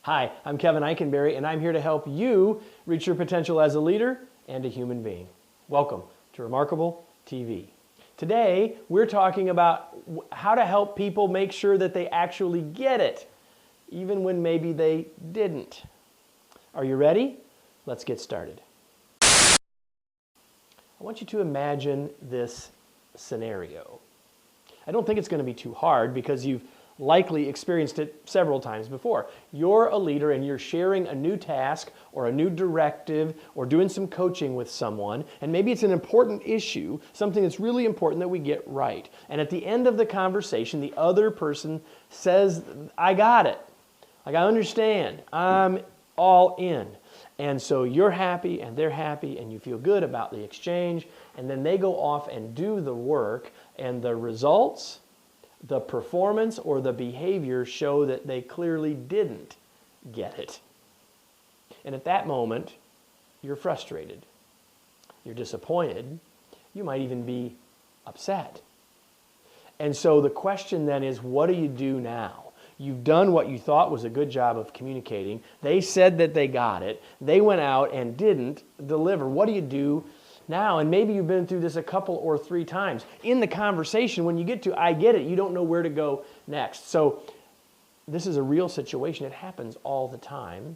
Hi, I'm Kevin Eikenberry, and I'm here to help you reach your potential as a leader and a human being. Welcome to Remarkable TV. Today, we're talking about how to help people make sure that they actually get it, even when maybe they didn't. Are you ready? Let's get started. I want you to imagine this scenario. I don't think it's going to be too hard because you've likely experienced it several times before. You're a leader and you're sharing a new task or a new directive or doing some coaching with someone, and maybe it's an important issue, something that's really important that we get right. And at the end of the conversation, the other person says, I got it. Like, I understand. I'm all in. And so you're happy and they're happy and you feel good about the exchange, and then they go off and do the work, and the results, the performance or the behavior show that they clearly didn't get it. And at that moment, you're frustrated. You're disappointed. You might even be upset. And so the question then is, what do you do now? You've done what you thought was a good job of communicating. They said that they got it. They went out and didn't deliver. What do you do now? And maybe you've been through this a couple or three times. In the conversation, when you get to I get it, you don't know where to go next. So this is a real situation. It happens all the time.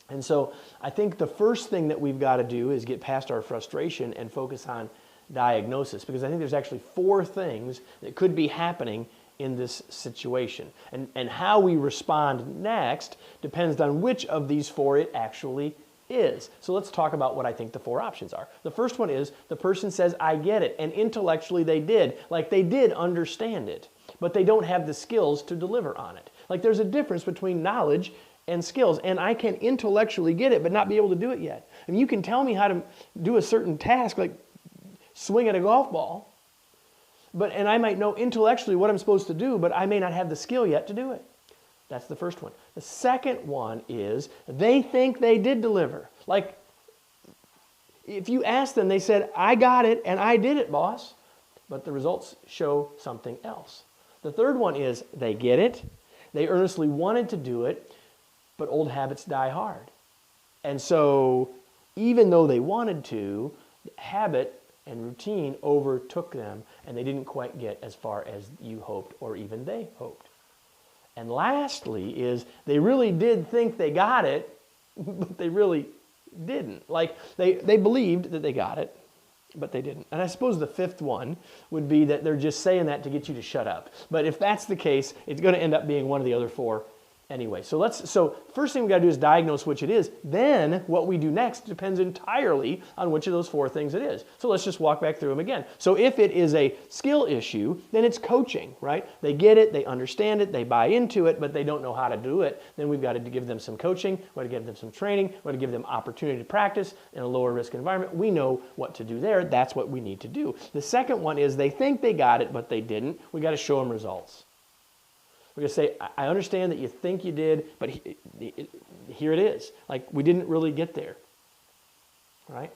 And so I think the first thing that we've got to do is get past our frustration and focus on diagnosis, because I think there's actually 4 things that could be happening in this situation. And how we respond next depends on which of these 4 it actually is. So let's talk about what I think the 4 options are. The first one is the person says, I get it, and intellectually they did. Like, they did understand it, but they don't have the skills to deliver on it. Like, there's a difference between knowledge and skills, and I can intellectually get it, but not be able to do it yet. I mean, you can tell me how to do a certain task, like swing at a golf ball, and I might know intellectually what I'm supposed to do, but I may not have the skill yet to do it. That's the first one. The second one is they think they did deliver. Like, if you ask them, they said, I got it and I did it, boss, but the results show something else. The third one is they get it, they earnestly wanted to do it, but old habits die hard. And so even though they wanted to, habit and routine overtook them, and they didn't quite get as far as you hoped or even they hoped. And lastly is they really did think they got it, but they really didn't. Like, they believed that they got it, but they didn't. And I suppose the fifth one would be that they're just saying that to get you to shut up. But if that's the case, it's going to end up being one of the other 4 anyway. So first thing we got to do is diagnose which it is. Then what we do next depends entirely on which of those 4 things it is. So let's just walk back through them again. So if it is a skill issue, then it's coaching, right? They get it, they understand it, they buy into it, but they don't know how to do it. Then we've got to give them some coaching, we've got to give them some training, we've got to give them opportunity to practice in a lower risk environment. We know what to do there. That's what we need to do. The second one is they think they got it, but they didn't. We got to show them results. We're going to say, I understand that you think you did, but here it is. Like, we didn't really get there, right?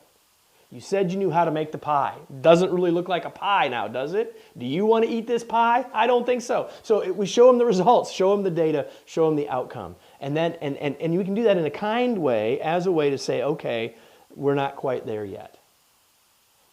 You said you knew how to make the pie. Doesn't really look like a pie now, does it? Do you want to eat this pie? I don't think so. So we show them the results, show them the data, show them the outcome. And then, and we can do that in a kind way, as a way to say, okay, we're not quite there yet.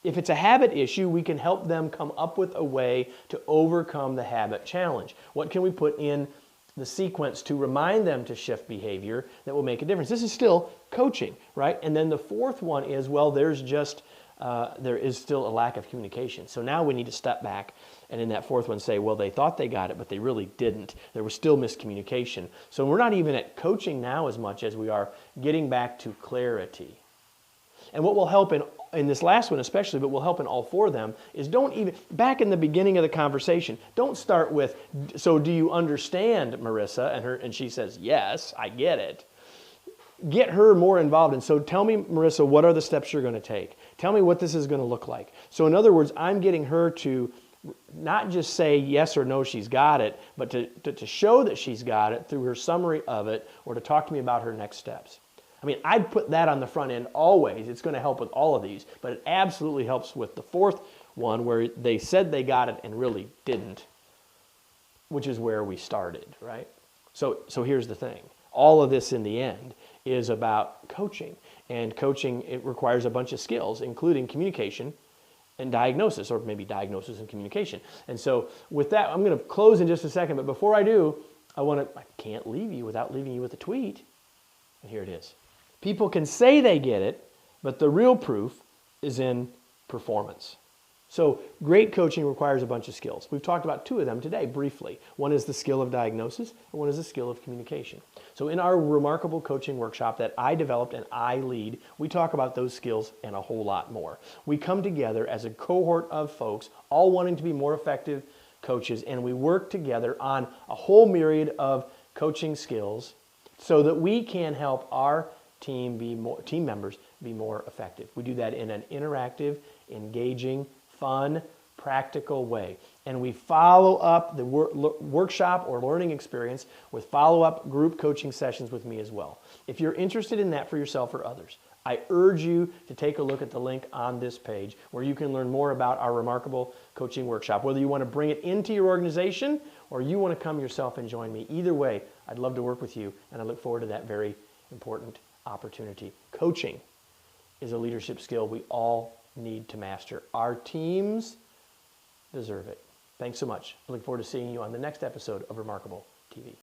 If it's a habit issue, we can help them come up with a way to overcome the habit challenge. What can we put in the sequence to remind them to shift behavior that will make a difference? This is still coaching, right? And then the fourth one is, well, there is still a lack of communication. So now we need to step back and in that fourth one say, well, they thought they got it, but they really didn't. There was still miscommunication. So we're not even at coaching now as much as we are getting back to clarity. And what will help in this last one especially, but will help in all 4 of them, is don't even, back in the beginning of the conversation, don't start with, so do you understand, Marissa? And she says, yes, I get it. Get her more involved. And so tell me, Marissa, what are the steps you're going to take? Tell me what this is going to look like. So in other words, I'm getting her to not just say yes or no, she's got it, but to show that she's got it through her summary of it, or to talk to me about her next steps. I mean, I'd put that on the front end always. It's going to help with all of these, but it absolutely helps with the fourth one where they said they got it and really didn't, which is where we started, right? So here's the thing. all of this in the end is about coaching. And coaching, it requires a bunch of skills, including communication and diagnosis, or maybe diagnosis and communication. And so with that, I'm going to close in just a second. But before I do, I can't leave you without leaving you with a tweet. And here it is. People can say they get it, but the real proof is in performance. So great coaching requires a bunch of skills. We've talked about two of them today briefly. One is the skill of diagnosis, and one is the skill of communication. So in our Remarkable Coaching Workshop that I developed and I lead, we talk about those skills and a whole lot more. We come together as a cohort of folks, all wanting to be more effective coaches, and we work together on a whole myriad of coaching skills so that we can help our team members be more effective. We do that in an interactive, engaging, fun, practical way. And we follow up the workshop or learning experience with follow-up group coaching sessions with me as well. If you're interested in that for yourself or others, I urge you to take a look at the link on this page where you can learn more about our Remarkable Coaching Workshop. Whether you want to bring it into your organization or you want to come yourself and join me, either way, I'd love to work with you, and I look forward to that very important opportunity. Coaching is a leadership skill we all need to master. Our teams deserve it. Thanks so much. I look forward to seeing you on the next episode of Remarkable TV.